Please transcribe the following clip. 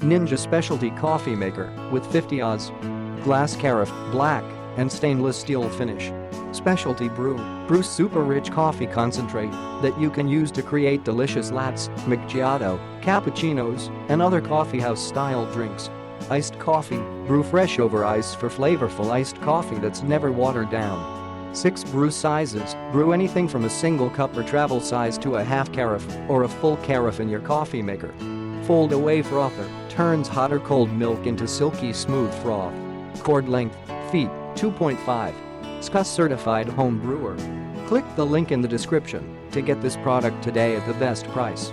Ninja Specialty Coffee Maker with 50 Oz. Glass Carafe, black, and stainless steel finish. Specialty Brew. Brew super rich coffee concentrate that you can use to create delicious lattes, macchiato, cappuccinos, and other coffeehouse style drinks. Iced coffee. Brew fresh over ice for flavorful iced coffee that's never watered down. 6 brew sizes. Brew anything from a single cup or travel size to a half carafe or a full carafe in your coffee maker. Fold away frother turns hot or cold milk into silky smooth froth. Cord length, feet, 2.5. SCA certified home brewer. Click the link in the description to get this product today at the best price.